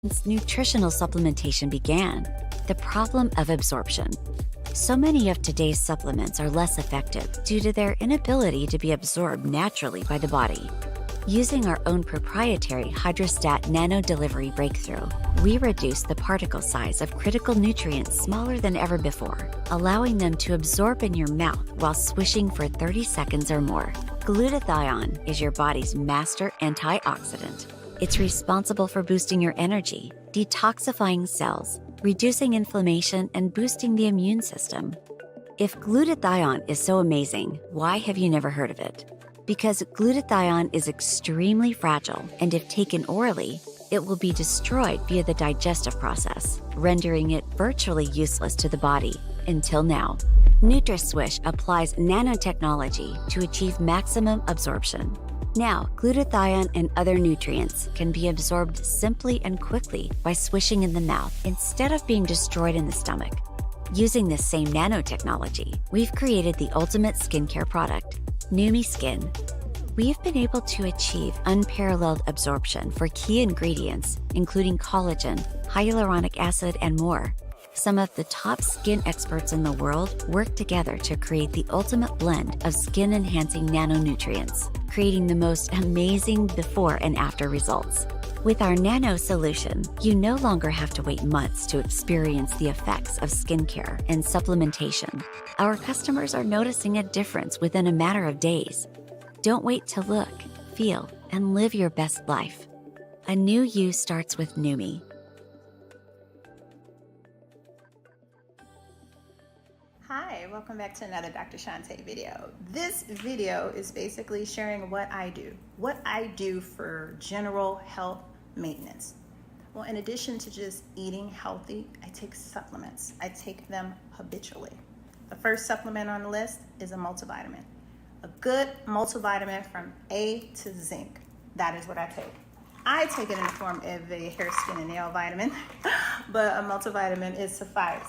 Since nutritional supplementation began, the problem of absorption. So many of today's supplements are less effective due to their inability to be absorbed naturally by the body. Using our own proprietary hydrostat nano delivery breakthrough, we reduce the particle size of critical nutrients smaller than ever before, allowing them to absorb in your mouth while swishing for 30 seconds or more. Glutathione is your body's master antioxidant. It's responsible for boosting your energy, detoxifying cells, reducing inflammation, and boosting the immune system. If glutathione is so amazing, why have you never heard of it? Because glutathione is extremely fragile, and if taken orally, it will be destroyed via the digestive process, rendering it virtually useless to the body, until now. NutraSwish applies nanotechnology to achieve maximum absorption. Now, glutathione and other nutrients can be absorbed simply and quickly by swishing in the mouth instead of being destroyed in the stomach. Using this same nanotechnology, we've created the ultimate skincare product, Numi Skin. We've been able to achieve unparalleled absorption for key ingredients, including collagen, hyaluronic acid, and more. Some of the top skin experts in the world work together to create the ultimate blend of skin-enhancing nanonutrients, creating the most amazing before and after results. With our nano solution, you no longer have to wait months to experience the effects of skincare and supplementation. Our customers are noticing a difference within a matter of days. Don't wait to look, feel, and live your best life. A new you starts with Numi. Hi, welcome back to another Dr. Shante video. This video is basically sharing what I do for general health maintenance. Well, in addition to just eating healthy, I take supplements. I take them habitually. The first supplement on the list is a multivitamin. A good multivitamin from A to zinc. That is what I take. I take it in the form of a hair, skin, and nail vitamin, but a multivitamin is suffice.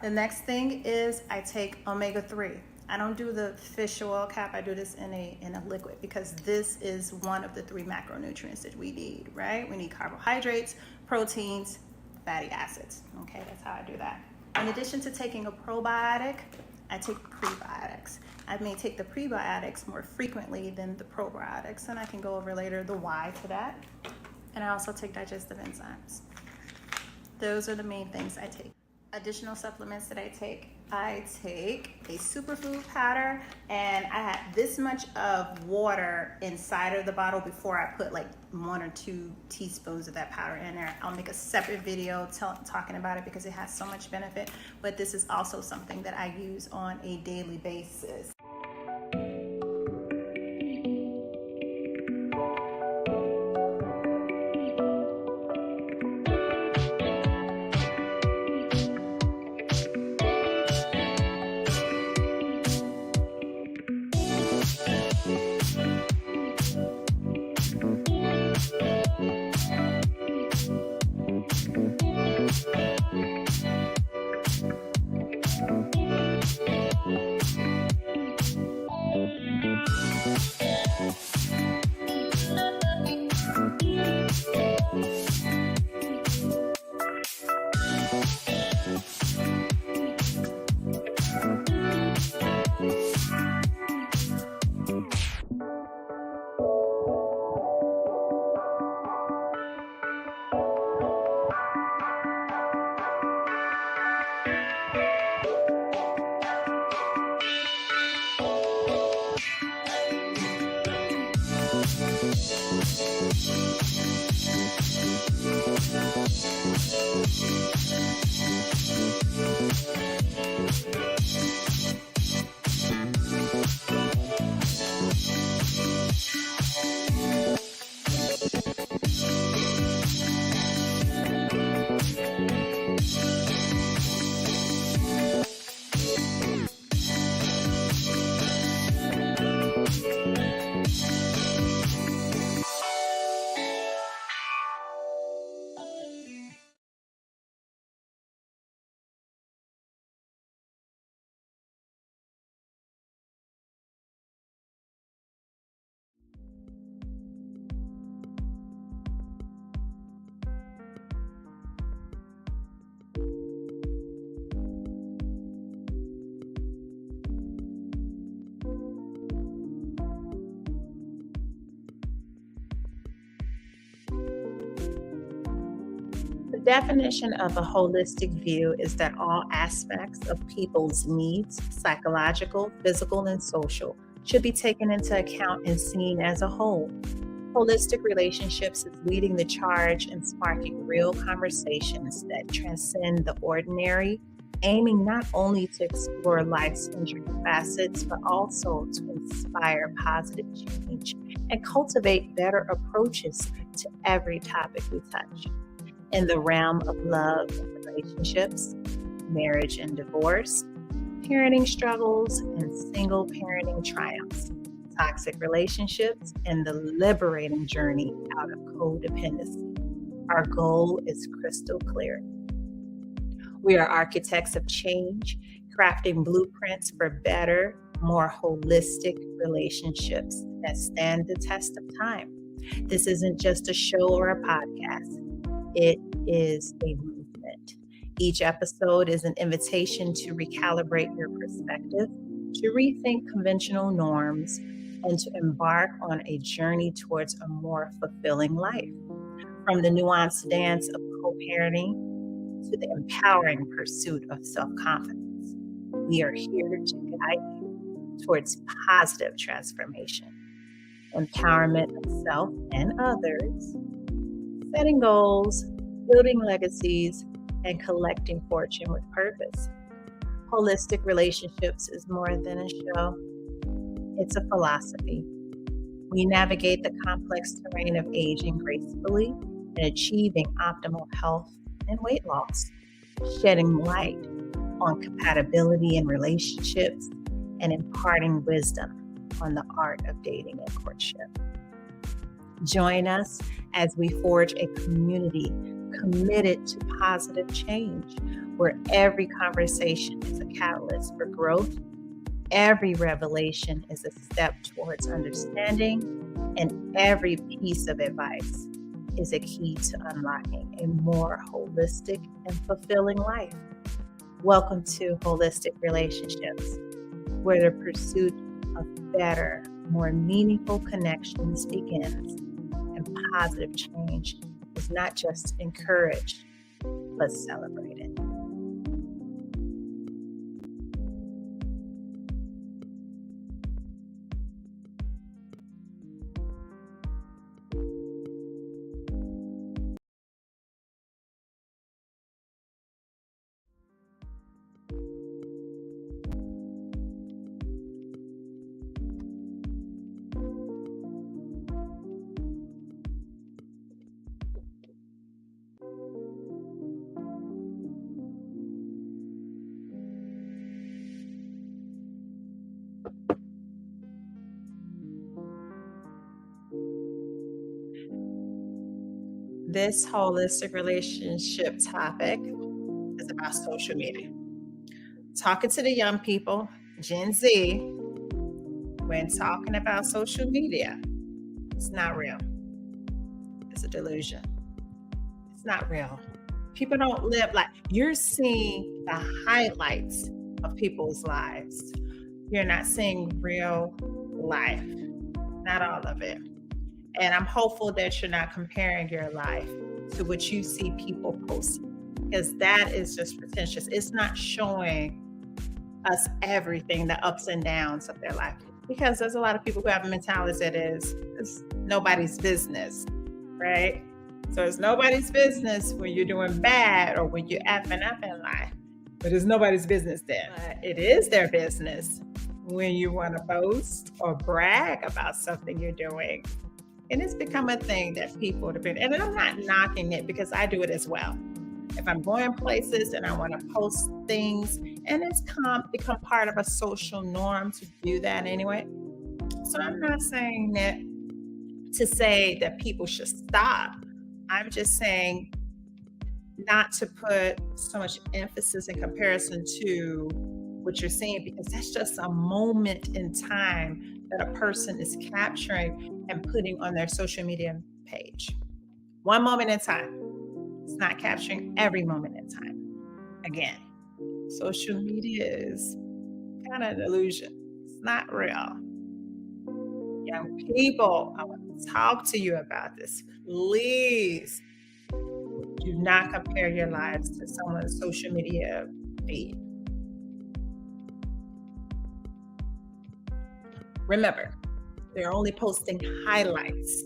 The next thing is I take omega-3. I don't do the fish oil cap. I do this in a liquid because this is one of the 3 macronutrients that we need, right? We need carbohydrates, proteins, fatty acids. Okay, that's how I do that. In addition to taking a probiotic, I take prebiotics. I may take the prebiotics more frequently than the probiotics, and I can go over later the why to that. And I also take digestive enzymes. Those are the main things I take. Additional supplements that I take a superfood powder, and I have this much of water inside of the bottle before I put like 1 or 2 teaspoons of that powder in there. I'll make a separate video talking about it because it has so much benefit, but this is also something that I use on a daily basis. The definition of a holistic view is that all aspects of people's needs, psychological, physical, and social, should be taken into account and seen as a whole. Holistic relationships is leading the charge and sparking real conversations that transcend the ordinary, aiming not only to explore life's intricate facets, but also to inspire positive change and cultivate better approaches to every topic we touch. In the realm of love and relationships, marriage and divorce, parenting struggles and single parenting triumphs, toxic relationships, and the liberating journey out of codependency. Our goal is crystal clear. We are architects of change, crafting blueprints for better, more holistic relationships that stand the test of time. This isn't just a show or a podcast. It is a movement. Each episode is an invitation to recalibrate your perspective, to rethink conventional norms, and to embark on a journey towards a more fulfilling life. From the nuanced dance of co-parenting to the empowering pursuit of self-confidence, we are here to guide you towards positive transformation, empowerment of self and others, setting goals, building legacies, and collecting fortune with purpose. Holistic relationships is more than a show. It's a philosophy. We navigate the complex terrain of aging gracefully and achieving optimal health and weight loss, shedding light on compatibility in relationships and imparting wisdom on the art of dating and courtship. Join us as we forge a community committed to positive change, where every conversation is a catalyst for growth, every revelation is a step towards understanding, and every piece of advice is a key to unlocking a more holistic and fulfilling life. Welcome to Holistic Relationships, where the pursuit of better, more meaningful connections begins, and positive change is not just encouraged, but celebrated. This holistic relationship topic is about social media. Talking to the young people, Gen Z, when talking about social media, it's not real. It's a delusion. It's not real. People don't live like you're seeing the highlights of people's lives. You're not seeing real life, not all of it. And I'm hopeful that you're not comparing your life to what you see people post, because that is just pretentious. It's not showing us everything, the ups and downs of their life, because there's a lot of people who have a mentality that it's nobody's business, right? So it's nobody's business when you're doing bad or when you're effing up in life, but it's nobody's business then. But it is their business when you want to boast or brag about something you're doing. And it's become a thing that people depend, and I'm not knocking it because I do it as well. If I'm going places and I want to post things, and it's become part of a social norm to do that anyway. So I'm not saying that to say that people should stop. I'm just saying not to put so much emphasis in comparison to what you're seeing, because that's just a moment in time that a person is capturing and putting on their social media page. One moment in time. It's not capturing every moment in time. Again, social media is kind of an illusion. It's not real. Young people, I want to talk to you about this. Please Do not compare your lives to someone's social media feed. Remember, they're only posting highlights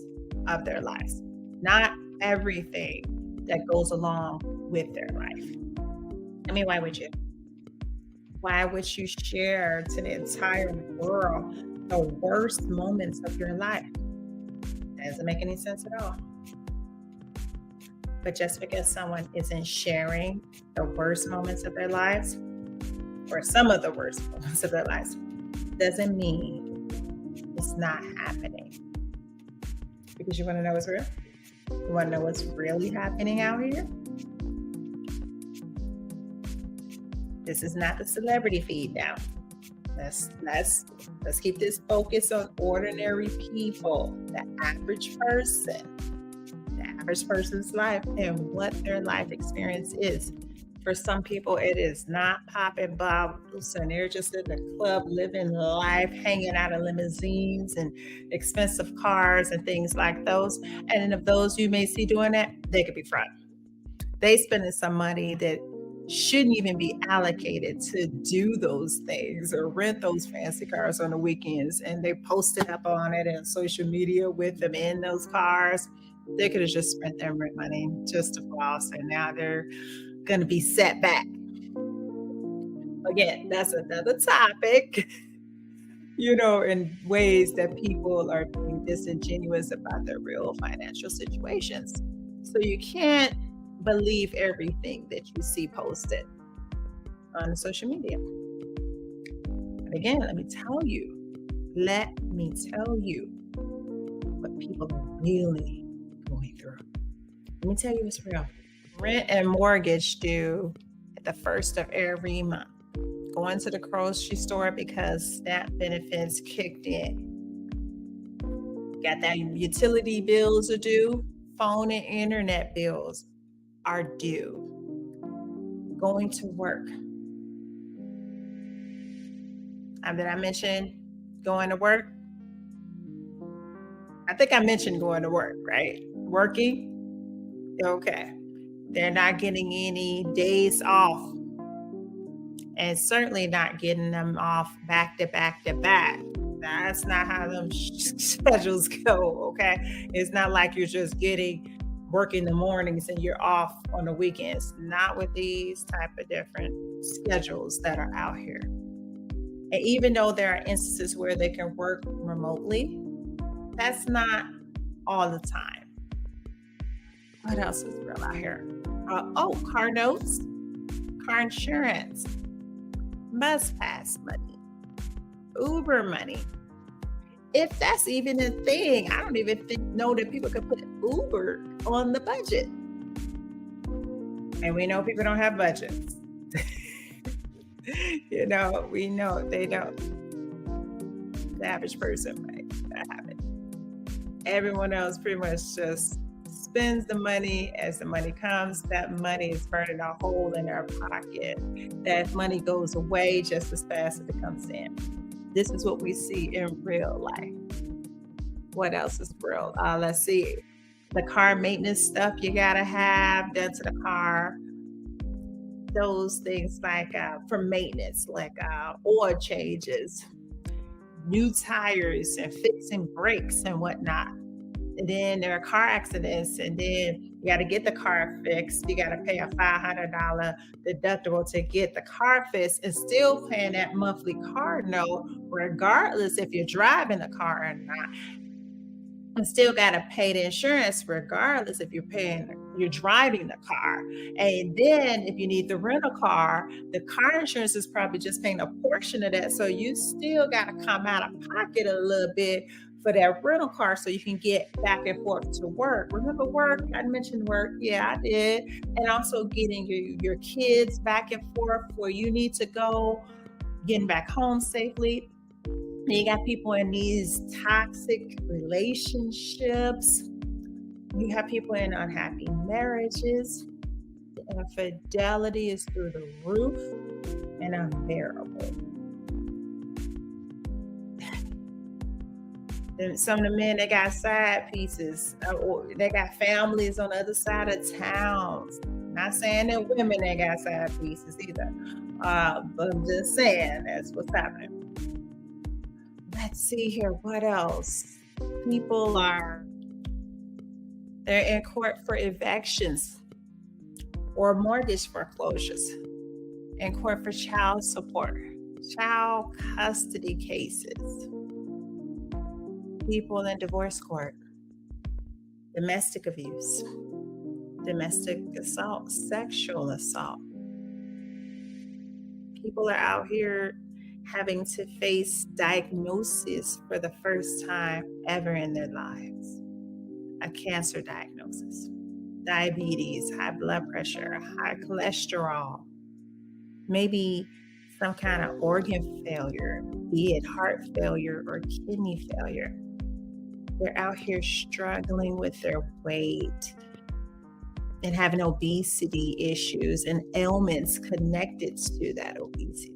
of their lives, not everything that goes along with their life. I mean, why would you? Why would you share to the entire world the worst moments of your life? That doesn't make any sense at all. But just because someone isn't sharing the worst moments of their lives, or some of the worst moments of their lives, doesn't mean it's not happening. Because you want to know what's real? You want to know what's really happening out here? This is not the celebrity feed now. Let's keep this focus on ordinary people, the average person's life and what their life experience is. For some people, it is not popping bubbles and they're just in the club living life, hanging out in limousines and expensive cars and things like those. And of those you may see doing that, they could be fraud. They spending some money that shouldn't even be allocated to do those things or rent those fancy cars on the weekends, and they posted up on it and social media with them in those cars. They could have just spent their rent money just to floss, and now they're going to be set back. Again, that's another topic, in ways that people are being disingenuous about their real financial situations. So you can't believe everything that you see posted on social media. And again, let me tell you what people are really going through. Let me tell you what's real. Rent and mortgage due at the first of every month. Going to the grocery store because SNAP benefits kicked in. Got that utility bills are due. Phone and internet bills are due. Going to work. Did I mention going to work? I think I mentioned going to work, right? Working? Okay. They're not getting any days off. And certainly not getting them off back to back to back. That's not how them schedules go, okay? It's not like you're just working the mornings and you're off on the weekends. Not with these type of different schedules that are out here. And even though there are instances where they can work remotely, that's not all the time. What else is real out here? Car notes, car insurance, bus pass money, Uber money. If that's even a thing, I don't even know that people could put Uber on the budget. And we know people don't have budgets. We know they don't. The average person might have it. Everyone else pretty much just spends the money as the money comes. That money is burning a hole in their pocket. That money goes away just as fast as it comes in. This is what we see in real life. What else is real? Let's see. The car maintenance stuff you gotta have done to the car. Those things like for maintenance, like oil changes, new tires, and fixing brakes and whatnot. And then there are car accidents, and then you got to get the car fixed. You got to pay a $500 deductible to get the car fixed, and still paying that monthly car note, regardless if you're driving the car or not. And still got to pay the insurance, regardless if you're driving the car. And then if you need the rental car, the car insurance is probably just paying a portion of that. So you still got to come out of pocket a little bit for that rental car so you can get back and forth to work. Remember work? I mentioned work. Yeah, I did. And also getting your kids back and forth where you need to go, getting back home safely. And you got people in these toxic relationships. You have people in unhappy marriages. The infidelity is through the roof and unbearable. And some of the men, they got side pieces, or they got families on the other side of towns. Not saying that women ain't got side pieces either, but I'm just saying that's what's happening. Let's see here, what else? People they're in court for evictions or mortgage foreclosures, in court for child support, child custody cases, people in divorce court, domestic abuse, domestic assault, sexual assault. People are out here having to face diagnosis for the first time ever in their lives. A cancer diagnosis, diabetes, high blood pressure, high cholesterol, maybe some kind of organ failure, be it heart failure or kidney failure. They're out here struggling with their weight and having obesity issues and ailments connected to that obesity.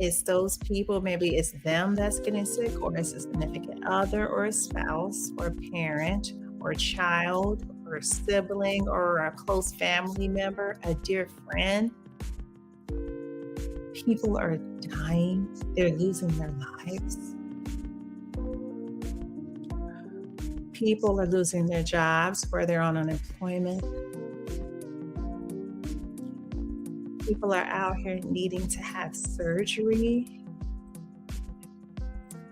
It's those people, maybe it's them that's getting sick, or it's a significant other or a spouse or parent or child or sibling or a close family member, a dear friend. People are dying. They're losing their lives. People are losing their jobs where they're on unemployment. People are out here needing to have surgery.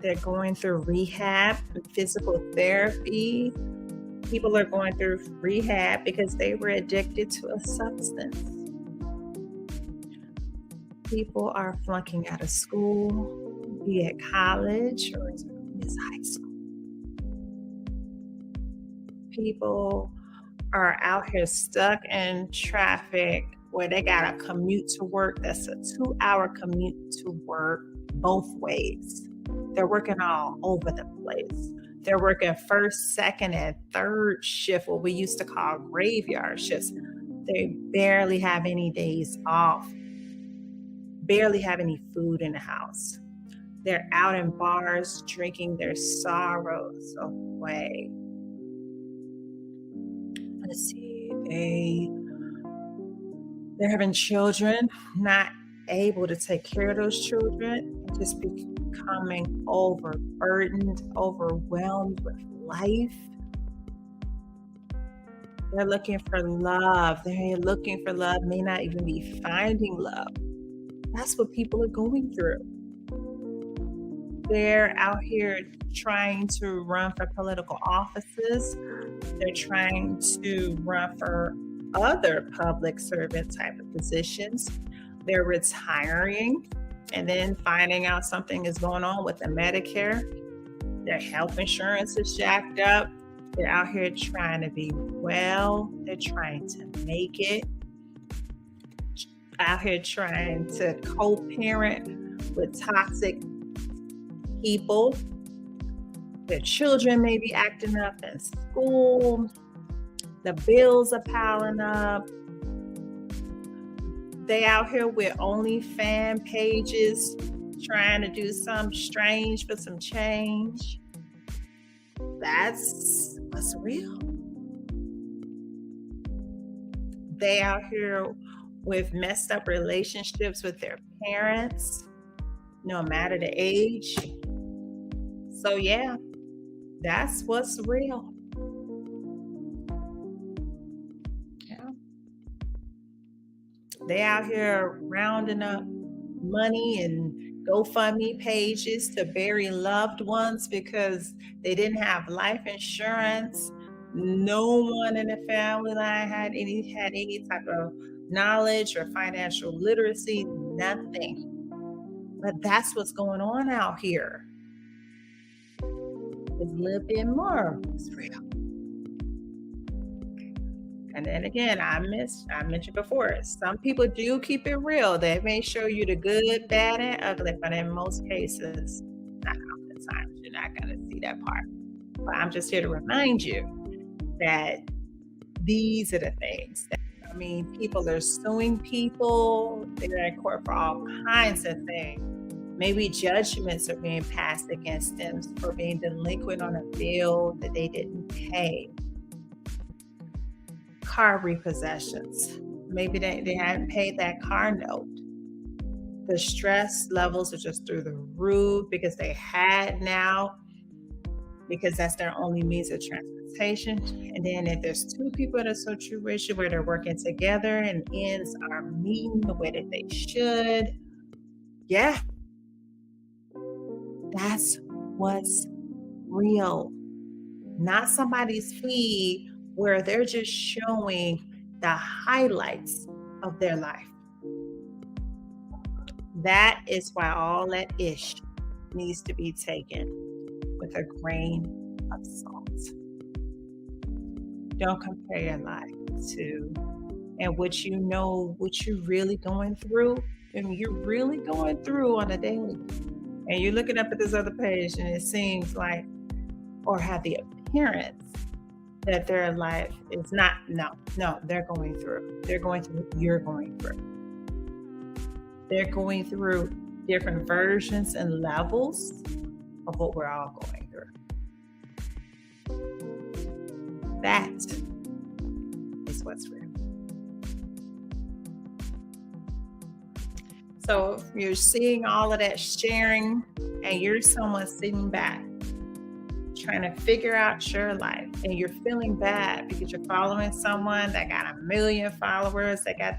They're going through rehab, physical therapy. People are going through rehab because they were addicted to a substance. People are flunking out of school, be it college or it's high school. People are out here stuck in traffic where they got to commute to work. That's a 2-hour commute to work both ways. They're working all over the place. They're working first, second, and third shift, what we used to call graveyard shifts. They barely have any days off, barely have any food in the house. They're out in bars drinking their sorrows away. Let's see, they're having children, not able to take care of those children, just becoming overburdened, overwhelmed with life. They're looking for love. They're looking for love, may not even be finding love. That's what people are going through. They're out here trying to run for political offices. They're trying to run for other public servant type of positions. They're retiring and then finding out something is going on with the Medicare. Their health insurance is jacked up. They're out here trying to be well. They're trying to make it. Out here trying to co-parent with toxic people. Their children may be acting up in school. The bills are piling up. They out here with OnlyFans pages trying to do something strange for some change. That's what's real. They out here with messed up relationships with their parents, no matter the age. So yeah, that's what's real. Yeah. They out here rounding up money and GoFundMe pages to bury loved ones because they didn't have life insurance. No one in the family line had any type of knowledge or financial literacy, nothing. But that's what's going on out here. It's a little bit more. It's real. And then again, I mentioned before, some people do keep it real. They may show you the good, bad, and ugly, but in most cases, not all the time, you're not going to see that part. But I'm just here to remind you that these are the things people are suing people. They're in court for all kinds of things. Maybe judgments are being passed against them for being delinquent on a bill that they didn't pay. Car repossessions. Maybe they hadn't paid that car note. The stress levels are just through the roof because they had now, because that's their only means of transportation. And then if there's two people in a situation where they're working together and ends are meeting the way that they should, yeah, that's what's real. Not somebody's feed where they're just showing the highlights of their life. That is why all that ish needs to be taken with a grain of salt. Don't compare your life to and what you're really going through. And you're really going through on a daily. And you're looking up at this other page and it seems like, or have the appearance that their life is not, no, they're going through. They're going through what you're going through. They're going through different versions and levels of what we're all going through. That is what's real. So if you're seeing all of that sharing and you're someone sitting back trying to figure out your life and you're feeling bad because you're following someone that got 1 million followers, they got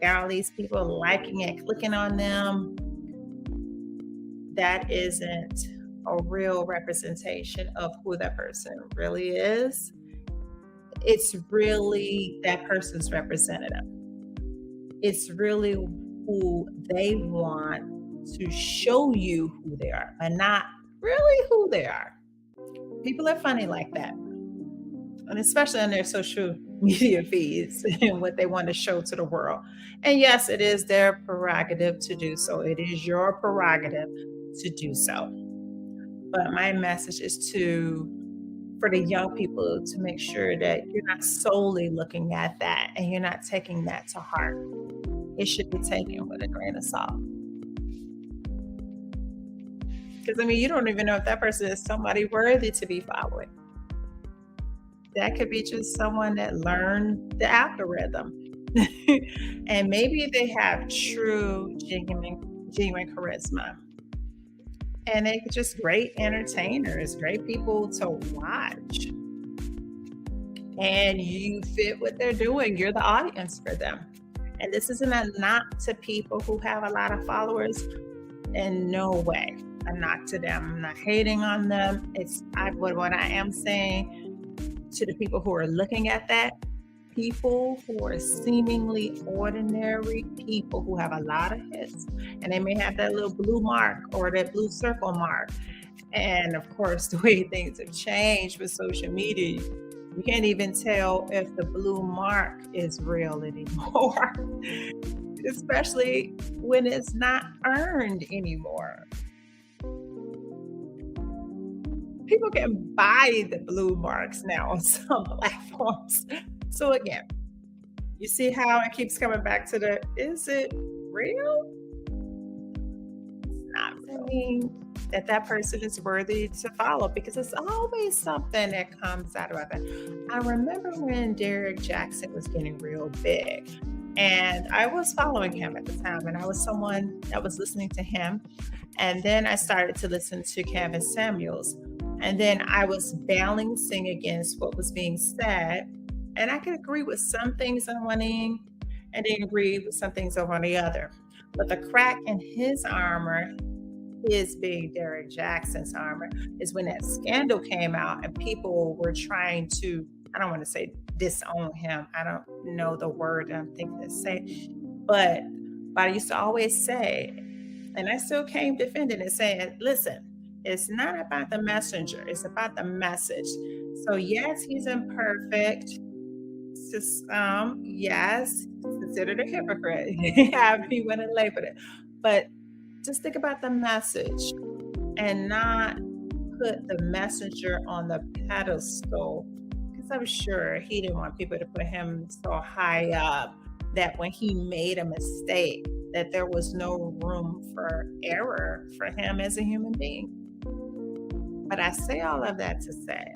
all these people liking and clicking on them, that isn't a real representation of who that person really is. It's really that person's representative. It's really who they want to show you who they are, but not really who they are. People are funny like that. And especially on their social media feeds and what they want to show to the world. And yes, it is their prerogative to do so. It is your prerogative to do so. But my message is for the young people to make sure that you're not solely looking at that and you're not taking that to heart. It should be taken with a grain of salt. Because, you don't even know if that person is somebody worthy to be following. That could be just someone that learned the algorithm. And maybe they have true, genuine charisma. And they're just great entertainers, great people to watch. And you fit what they're doing. You're the audience for them. And this isn't a knock to people who have a lot of followers. In no way a knock to them. I'm not hating on them. What I am saying to the people who are looking at that, people who are seemingly ordinary people who have a lot of hits, and they may have that little blue mark or that blue circle mark. And of course, the way things have changed with social media, you can't even tell if the blue mark is real anymore, especially when it's not earned anymore. People can buy the blue marks now on some platforms. So again, you see how it keeps coming back to is it real? It's not saying that person is worthy to follow, because it's always something that comes out of it. I remember when Derek Jackson was getting real big, and I was following him at the time, and I was someone that was listening to him. And then I started to listen to Kevin Samuels. And then I was balancing against what was being said. And I could agree with some things on one end and then agree with some things over on the other. But the crack in his armor, his big Derek Jackson's armor, is when that scandal came out and people were trying to, I don't want to say disown him. I don't know the word I'm thinking to say. But I used to always say, and I still came defending it, saying, listen, it's not about the messenger. It's about the message. So yes, he's imperfect. Yes, considered a hypocrite. However you want to label it. But just think about the message and not put the messenger on the pedestal, because I'm sure he didn't want people to put him so high up that when he made a mistake, that there was no room for error for him as a human being. But I say all of that to say,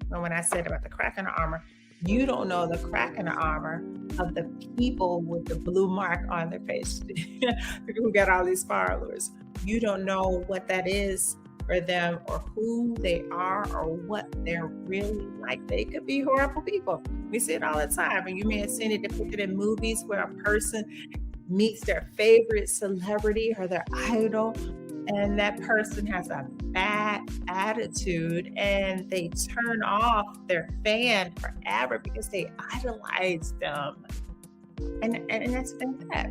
when I said about the crack in the armor, you don't know the crack in the armor of the people with the blue mark on their face, people who got all these followers. You don't know what that is for them, or who they are, or what they're really like. They could be horrible people. We see it all the time, and you may have seen it depicted in movies where a person meets their favorite celebrity or their idol, and that person has a bad attitude and they turn off their fan forever because they idolize them. And that's bad.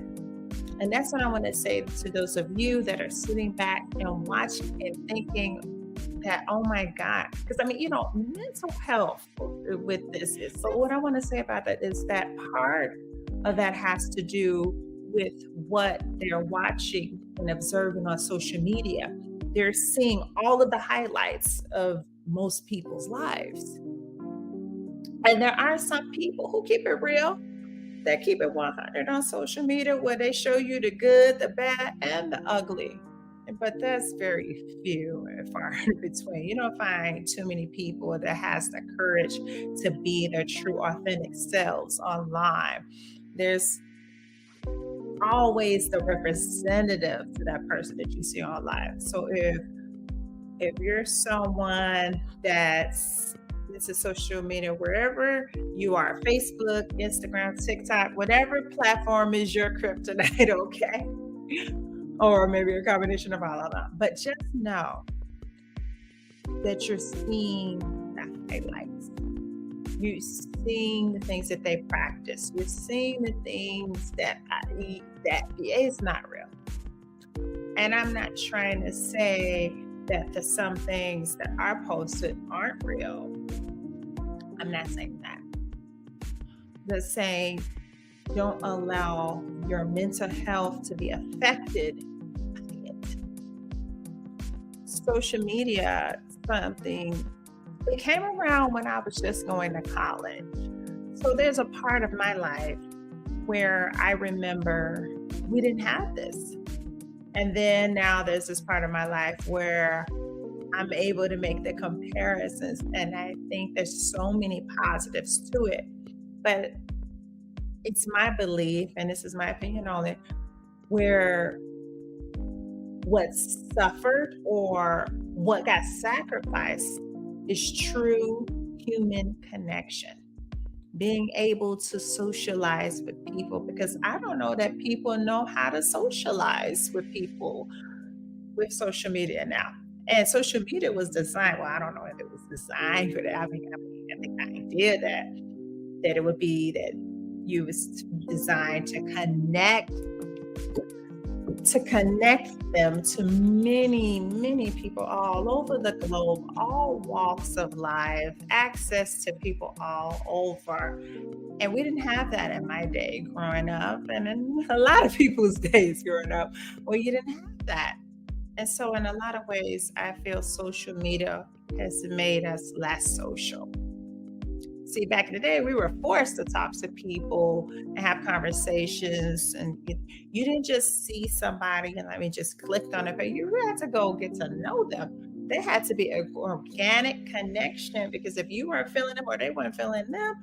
And that's what I want to say to those of you that are sitting back and watching and thinking that, oh my God, because mental health with this is, so what I want to say about that is that part of that has to do with what they're watching and observing on social media. They're seeing all of the highlights of most people's lives. And there are some people who keep it real, that keep it 100 on social media, where they show you the good, the bad, and the ugly. But that's very few and far in between. You don't find too many people that has the courage to be their true, authentic selves online. There's always the representative to that person that you see online. So if you're someone that's into social media, wherever you are, Facebook, Instagram, TikTok, whatever platform is your kryptonite, okay? Or maybe a combination of all of them. But just know that you're seeing the highlights. You're seeing the things that they practice. You're seeing the things that is not real. And I'm not trying to say that some things that are posted aren't real. I'm not saying that. Just saying, don't allow your mental health to be affected by it. Social media, it came around when I was just going to college. So there's a part of my life where I remember we didn't have this. And then now there's this part of my life where I'm able to make the comparisons. And I think there's so many positives to it. But it's my belief, and this is my opinion on it, where what suffered or what got sacrificed is true human connection. Being able to socialize with people, because I don't know that people know how to socialize with people with social media now. And social media was designed, well, I don't know if it was designed for that. I think the idea that it would be that you was designed to connect them to many, many people all over the globe, all walks of life, access to people all over. And we didn't have that in my day growing up, and in a lot of people's days growing up, where you didn't have that. And so in a lot of ways, I feel social media has made us less social. See, back in the day, we were forced to talk to people and have conversations, and you didn't just see somebody and just clicked on it, but you really had to go get to know them. There had to be an organic connection, because if you weren't feeling them or they weren't feeling them,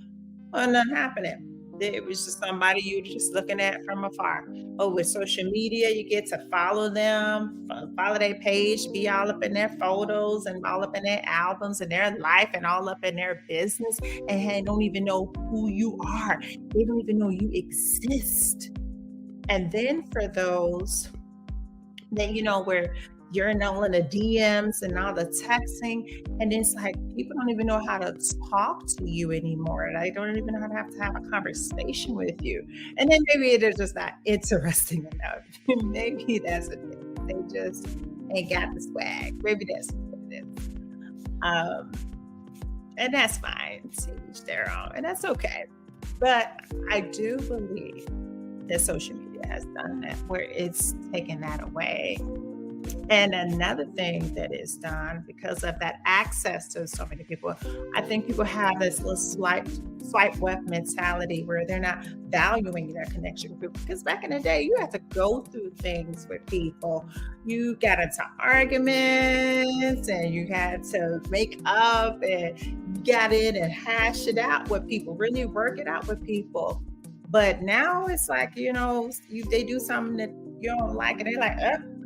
well, nothing happening. It was just somebody you were just looking at from afar. Oh, with social media, you get to follow them, follow their page, be all up in their photos and all up in their albums and their life and all up in their business, and they don't even know who you are. They don't even know you exist. And then for those that, where you're in all of the DMs and all the texting, and it's like people don't even know how to talk to you anymore. They don't even know how to have a conversation with you. And then maybe they're just not interesting enough. Maybe that's what it is. They just ain't got the swag. Maybe that's what it is. And that's fine. To each their own. And that's okay. But I do believe that social media has done that, where it's taken that away. And another thing that is done, because of that access to so many people, I think people have this little slight swipe left mentality where they're not valuing their connection with people. Because back in the day, you had to go through things with people. You got into arguments and you had to make up and got in and hash it out with people, really work it out with people. But now it's like, they do something that you don't like and they're like,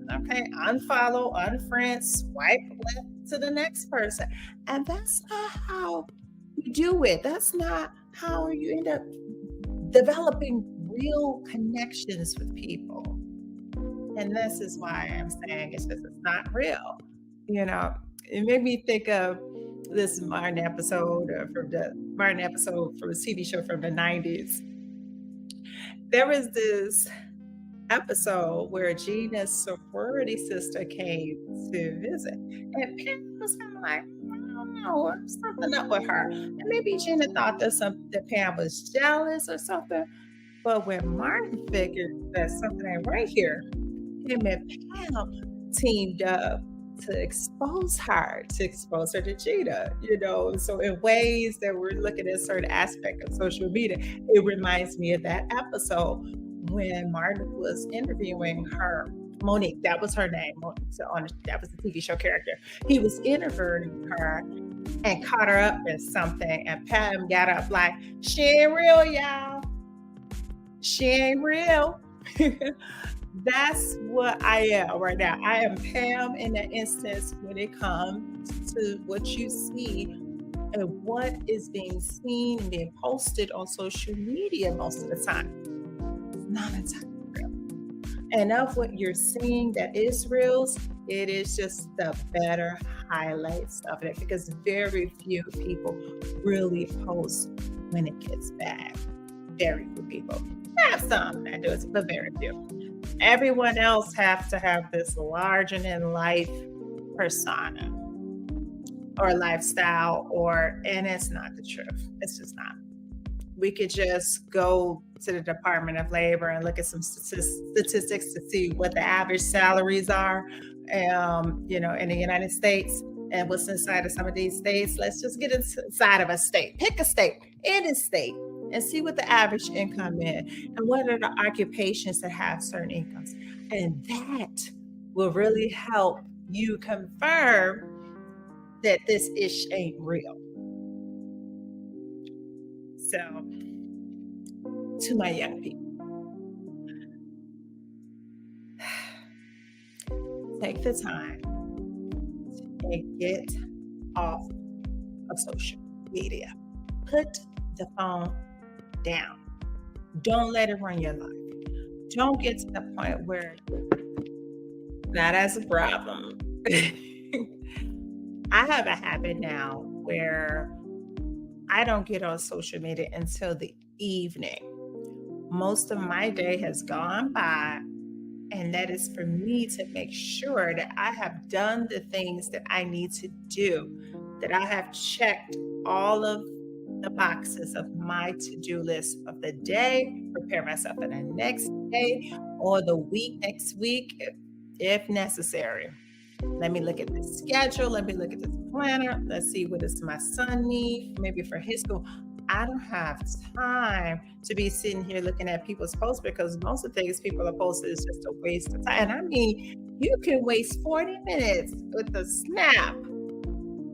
okay, unfollow, unfriend, swipe left to the next person. And that's not how you do it. That's not how you end up developing real connections with people. And this is why I'm saying it's not real. It made me think of this Martin episode from the TV show from the 90s. There was this episode where Gina's sorority sister came to visit, and Pam was kind of like, I don't know, there's something up with her. And maybe Gina thought that Pam was jealous or something. But when Martin figured that something ain't right here, him and Pam teamed up to expose her to Gina, So in ways that we're looking at certain aspect of social media, it reminds me of that episode when Martin was interviewing her, Monique, that was her name. That was the TV show character. He was interviewing her and caught her up in something, and Pam got up like, she ain't real, y'all. She ain't real. That's what I am right now. I am Pam in that instance when it comes to what you see and what is being seen and being posted on social media most of the time. Not entirely real. And of what you're seeing that is real, it is just the better highlights of it, because very few people really post when it gets bad. Very few people. I have some that do it, but very few. Everyone else have to have this larger than life persona or lifestyle, and it's not the truth. It's just not. We could just go to the Department of Labor and look at some statistics to see what the average salaries are, in the United States and what's inside of some of these states. Let's just get inside of a state. Pick a state, any state, and see what the average income is and what are the occupations that have certain incomes. And that will really help you confirm that this ish ain't real. So, to my young people, take the time and get off of social media. Put the phone down. Don't let it run your life. Don't get to the point where that is a problem. I have a habit now where I don't get on social media until the evening. Most of my day has gone by, and that is for me to make sure that I have done the things that I need to do, that I have checked all of the boxes of my to-do list of the day, prepare myself for the next day or the next week if necessary. Let me look at the schedule. Let me look at this planner. Let's see what does my son need, maybe for his school. I don't have time to be sitting here looking at people's posts, because most of the things people are posting is just a waste of time. And I mean, you can waste 40 minutes with a snap,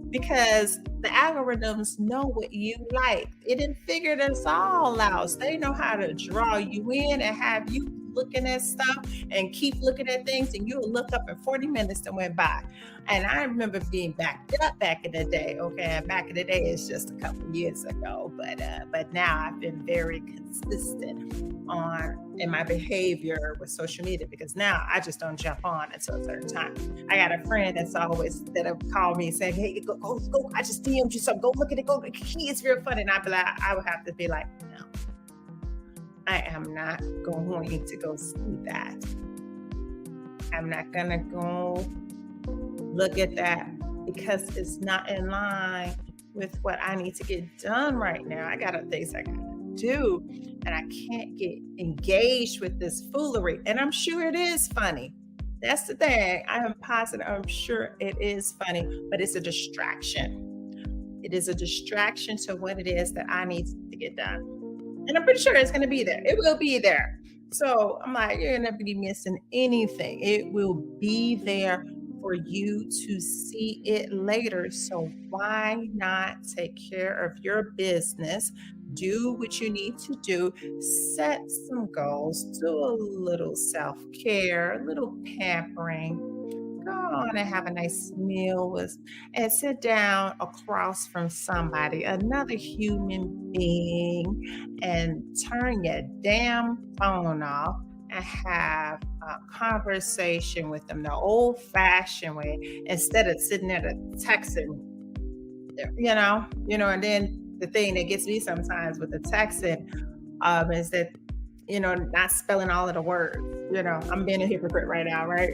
because the algorithms know what you like. It didn't figure this all out. So they know how to draw you in and have you looking at stuff and keep looking at things, and you'll look up in 40 minutes that went by. And I remember being backed up back in the day. Okay, and back in the day is just a couple years ago, but now I've been very consistent in my behavior with social media, because now I just don't jump on until a certain time. I got a friend that have called me saying, "Hey, go! I just DM'd you something. Go look at it. Go. It's real funny." And I would have to be like, no. I am not going to go see that. I'm not going to go look at that, because it's not in line with what I need to get done right now. I got things I got to do, and I can't get engaged with this foolery. And I'm sure it is funny. That's the thing. I am positive. I'm sure it is funny, but it's a distraction. It is a distraction to what it is that I need to get done. And I'm pretty sure it's going to be there. It will be there. So I'm like, you're going to be missing anything. It will be there for you to see it later. So why not take care of your business? Do what you need to do. Set some goals. Do a little self-care, a little pampering. Go on and have a nice meal with, and sit down across from somebody, another human being, and turn your damn phone off and have a conversation with them the old-fashioned way instead of sitting there texting, and then the thing that gets me sometimes with the texting is that not spelling all of the words. I'm being a hypocrite right now, right?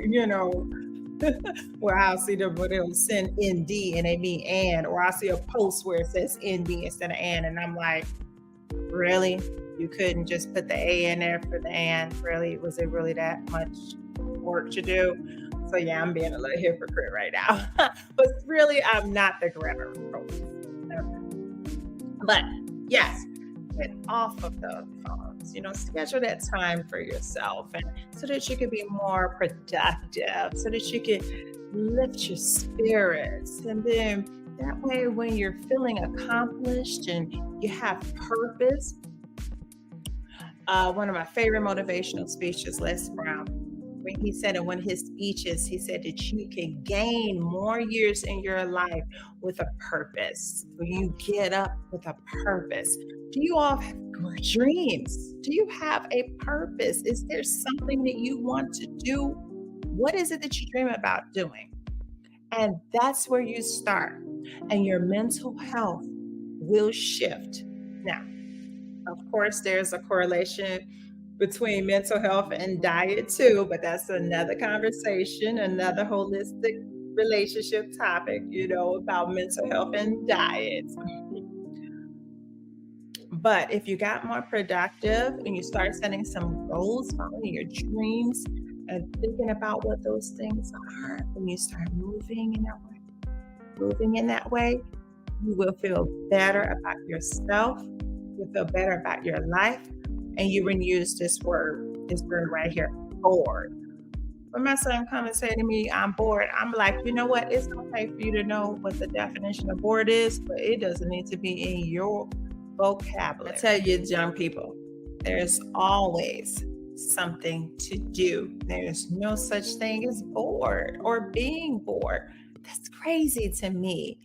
Where I'll see them where they'll send ND and they mean and, or I'll see a post where it says ND instead of and I'm like, really? You couldn't just put the A in there for the and? Really? Was it really that much work to do? So yeah, I'm being a little hypocrite right now. But really, I'm not the grammar coach. But yes, get off of the phones. Schedule that time for yourself, and so that you can be more productive, so that you can lift your spirits, and then that way, when you're feeling accomplished and you have purpose. One of my favorite motivational speeches, Les Brown, when he said in one of his speeches, he said that you can gain more years in your life with a purpose. When you get up with a purpose. Do you all have dreams? Do you have a purpose? Is there something that you want to do? What is it that you dream about doing? And that's where you start. And your mental health will shift. Now, of course, there's a correlation between mental health and diet too, but that's another conversation, another holistic relationship topic, about mental health and diet. But if you got more productive and you start setting some goals, following your dreams and thinking about what those things are, when you start moving in that way, you will feel better about yourself. You'll feel better about your life. And you can use this word right here, bored. When my son comes and say to me, I'm bored, I'm like, you know what? It's okay for you to know what the definition of bored is, but it doesn't need to be in your vocabulary. I tell you, young people, there's always something to do. There's no such thing as bored or being bored. That's crazy to me.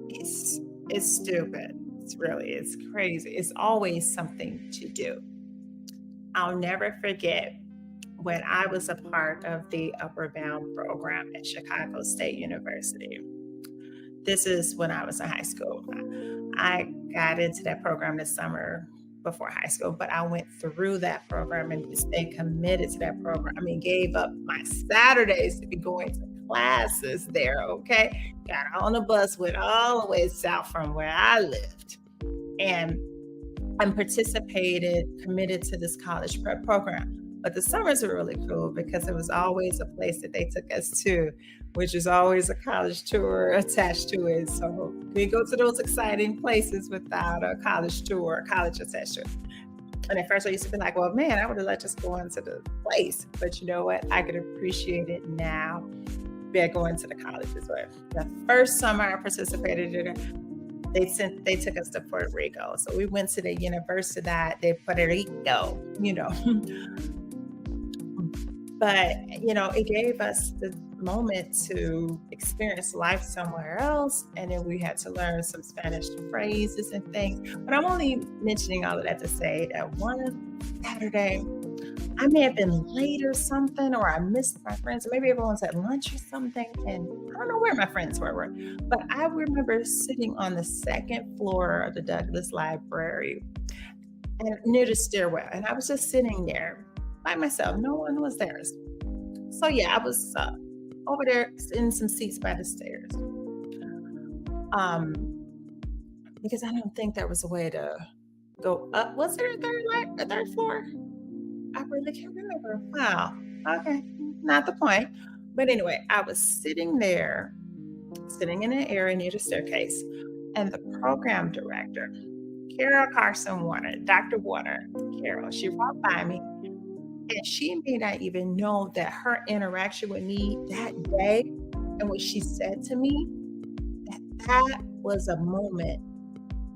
It's stupid. It's crazy. It's always something to do. I'll never forget when I was a part of the Upward Bound program at Chicago State University. This is when I was in high school. I got into that program this summer before high school, but I went through that program and stayed committed to that program. Gave up my Saturdays to be going to classes there, okay? Got on a bus, went all the way south from where I lived, and participated, committed to this college prep program. But the summers were really cool because it was always a place that they took us to, which is always a college tour attached to it. So we go to those exciting places without a college tour or college attached to it. And at first I used to be like, well, man, I would have let just go into the place. But you know what? I could appreciate it now by going to the colleges. But the first summer I participated in it, they took us to Puerto Rico. So we went to the Universidad de Puerto Rico, But, it gave us the moment to experience life somewhere else. And then we had to learn some Spanish phrases and things. But I'm only mentioning all of that to say that one Saturday, I may have been late or something, or I missed my friends, or maybe everyone's at lunch or something. And I don't know where my friends were. But I remember sitting on the second floor of the Douglas Library and near the stairwell. And I was just sitting there by myself. No one was there. So yeah, I was over there in some seats by the stairs. Because I don't think there was a way to go up. Was there a third floor? I really can't remember. Wow. Okay. Not the point. But anyway, I was sitting there, sitting in an area near the staircase. And the program director, Carol Carson Warner, Dr. Warner, Carol, she walked by me and she may not even know that her interaction with me that day and what she said to me, that was a moment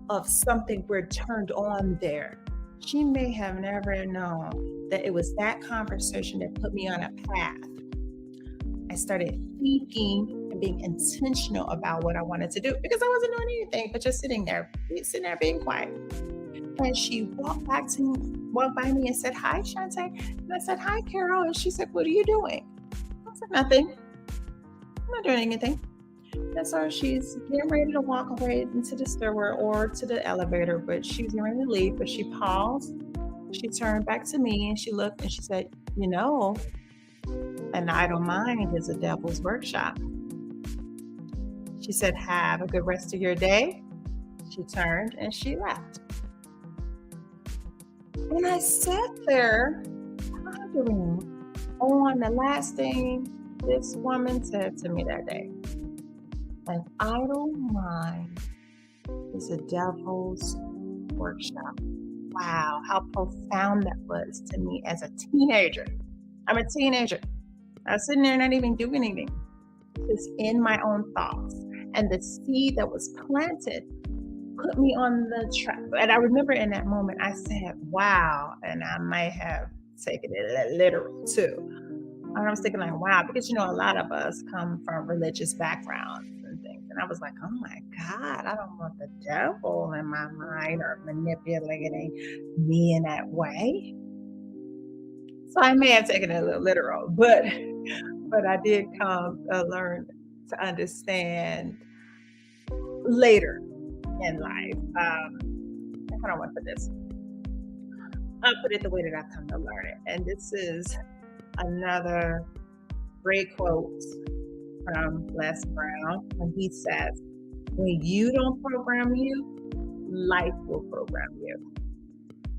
of something we're turned on there. She may have never known that it was that conversation that put me on a path. I started thinking and being intentional about what I wanted to do because I wasn't doing anything but just sitting there being quiet. And she walked by me and said, "Hi, Shantae." And I said, "Hi, Carol." And she said, "What are you doing?" I said, "Nothing. I'm not doing anything." And so she's getting ready to walk away into the stairwell or to the elevator, but she was getting ready to leave. But she paused. She turned back to me and she looked and she said, "You know, an idle mind is a devil's workshop." She said, "Have a good rest of your day." She turned and she left. And I sat there pondering on the last thing this woman said to me that day. An idle mind is a devil's workshop. Wow, how profound that was to me as a teenager. I'm a teenager. I was sitting there not even doing anything, just in my own thoughts. And the seed that was planted put me on the track. And I remember in that moment, I said, wow. And I might have taken it literal too. And I was thinking like, wow, because a lot of us come from religious backgrounds and things. And I was like, oh my God, I don't want the devil in my mind or manipulating me in that way. So I may have taken it a little literal, but I did come to learn to understand later in life. How do I want to put this? I'll put it the way that I've come to learn it. And this is another great quote from Les Brown when he says, "When you don't program you, life will program you."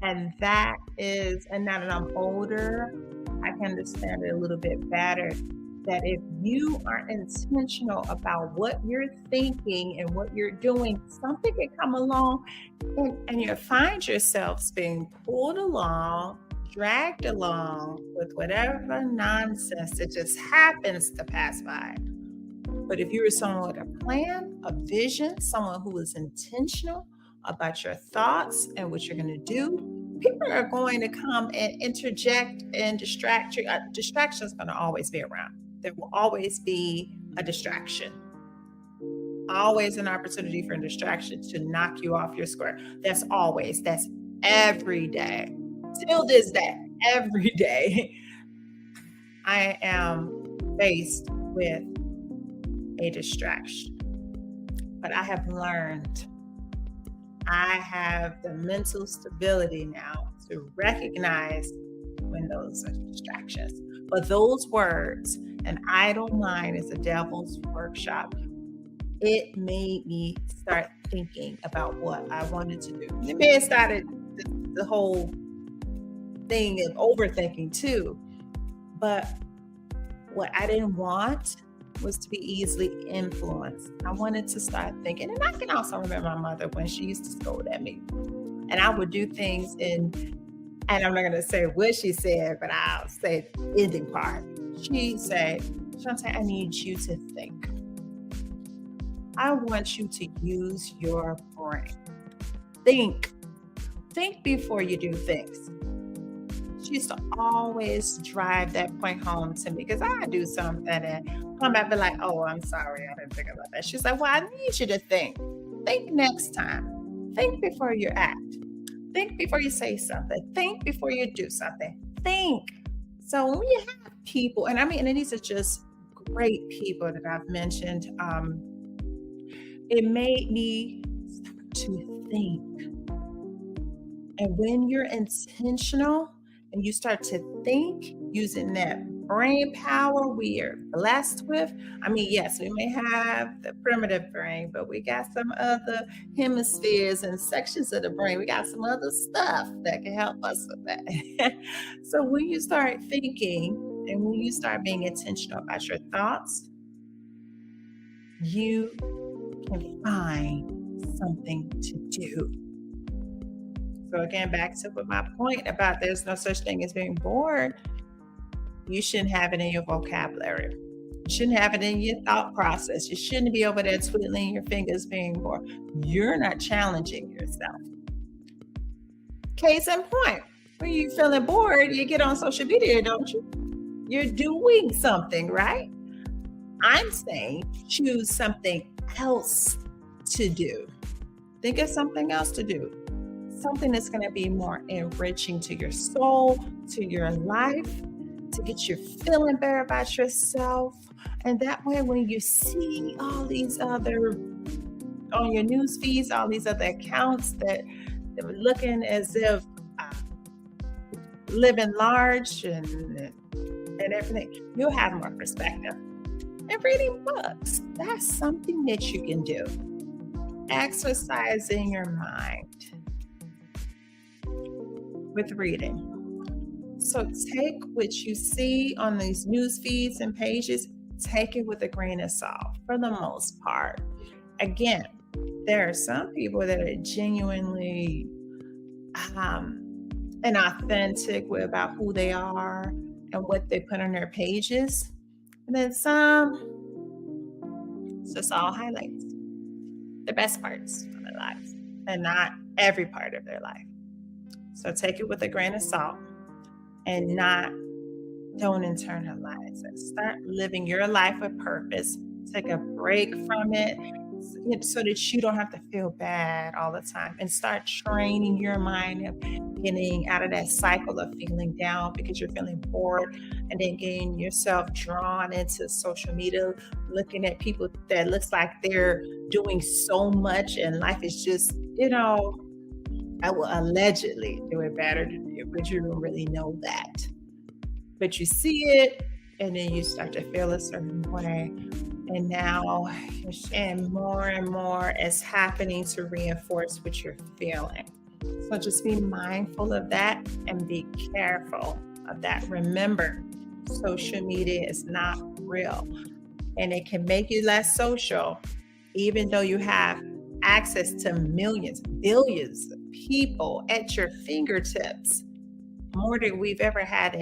And that is, and now that I'm older, I can understand it a little bit better, that if you are intentional about what you're thinking and what you're doing, something can come along and you find yourselves being pulled along, dragged along with whatever nonsense that just happens to pass by. But if you're someone with a plan, a vision, someone who is intentional about your thoughts and what you're going to do, people are going to come and interject and distract you. Distraction is going to always be around. There will always be a distraction. Always an opportunity for a distraction to knock you off your square. That's every day. Till this day, every day, I am faced with a distraction. But I have learned, I have the mental stability now to recognize when those are distractions. But those words, an idle mind is a devil's workshop, it made me start thinking about what I wanted to do. It may have started the whole thing of overthinking too. But what I didn't want was to be easily influenced. I wanted to start thinking, and I can also remember my mother when she used to scold at me. And I would do things and I'm not going to say what she said, but I'll say the ending part. She said, "Shantae, I need you to think. I want you to use your brain. Think before you do things." She used to always drive that point home to me because I do something and come back and be like, "Oh, I'm sorry, I didn't think about that." She's like, "Well, I need you to think. Think next time. Think before you act. Think before you say something. Think before you do something. Think." So when you have people, and these are just great people that I've mentioned, it made me start to think. And when you're intentional and you start to think using that brain power we are blessed with, yes, we may have the primitive brain, but we got some other hemispheres and sections of the brain. We got some other stuff that can help us with that. So when you start thinking and when you start being intentional about your thoughts, you can find something to do. So again, back to what my point about there's no such thing as being bored. You shouldn't have it in your vocabulary. You shouldn't have it in your thought process. You shouldn't be over there twiddling your fingers being bored. You're not challenging yourself. Case in point, when you're feeling bored, you get on social media, don't you? You're doing something, right? I'm saying choose something else to do. Think of something else to do. Something that's going to be more enriching to your soul, to your life, to get you feeling better about yourself. And that way, when you see all these other, on your news feeds, all these other accounts that are looking as if living large and everything, you'll have more perspective. And reading books, that's something that you can do. Exercising your mind with reading. So take what you see on these news feeds and pages, take it with a grain of salt for the most part. Again, there are some people that are genuinely and authentic about who they are and what they put on their pages. And then some, it's just all highlights, the best parts of their lives, and not every part of their life. So take it with a grain of salt and don't internalize it. Start living your life with purpose. Take a break from it so that you don't have to feel bad all the time, and start training your mind of getting out of that cycle of feeling down because you're feeling bored, and then getting yourself drawn into social media, looking at people that looks like they're doing so much and life is just, I will allegedly do it better than you, but you don't really know that. But you see it, and then you start to feel a certain way. And now, and more is happening to reinforce what you're feeling. So just be mindful of that and be careful of that. Remember, social media is not real, and it can make you less social, even though you have access to millions, billions of people at your fingertips, more than we've ever had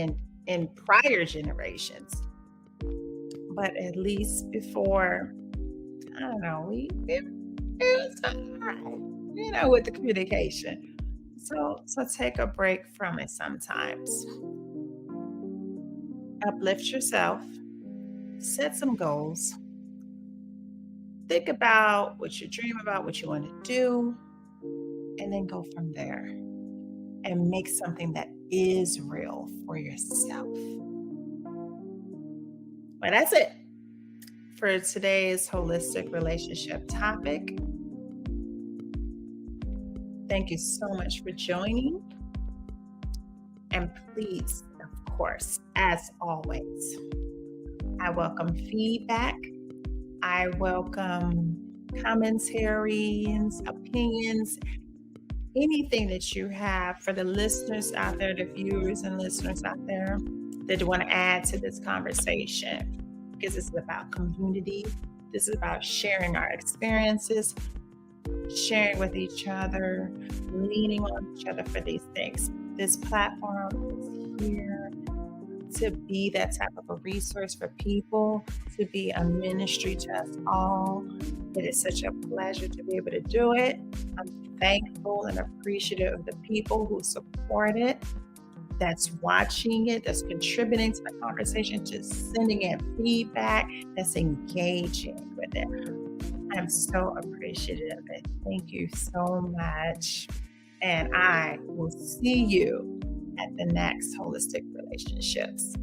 in prior generations. But at least before, I don't know, it was all right, with the communication. So take a break from it sometimes. Uplift yourself, set some goals, think about what you dream about, what you want to do, and then go from there and make something that is real for yourself. But that's it for today's holistic relationship topic. Thank you so much for joining. And please, of course, as always, I welcome feedback. I welcome commentaries, opinions, anything that you have for the listeners out there, the viewers and listeners out there that want to add to this conversation, because this is about community. This is about sharing our experiences, sharing with each other, leaning on each other for these things. This platform is here to be that type of a resource for people, to be a ministry to us all. It is such a pleasure to be able to do it. I'm thankful and appreciative of the people who support it, that's watching it, that's contributing to the conversation, just sending in feedback, that's engaging with it. I'm so appreciative of it. Thank you so much. And I will see you at the next Holistic Relationships.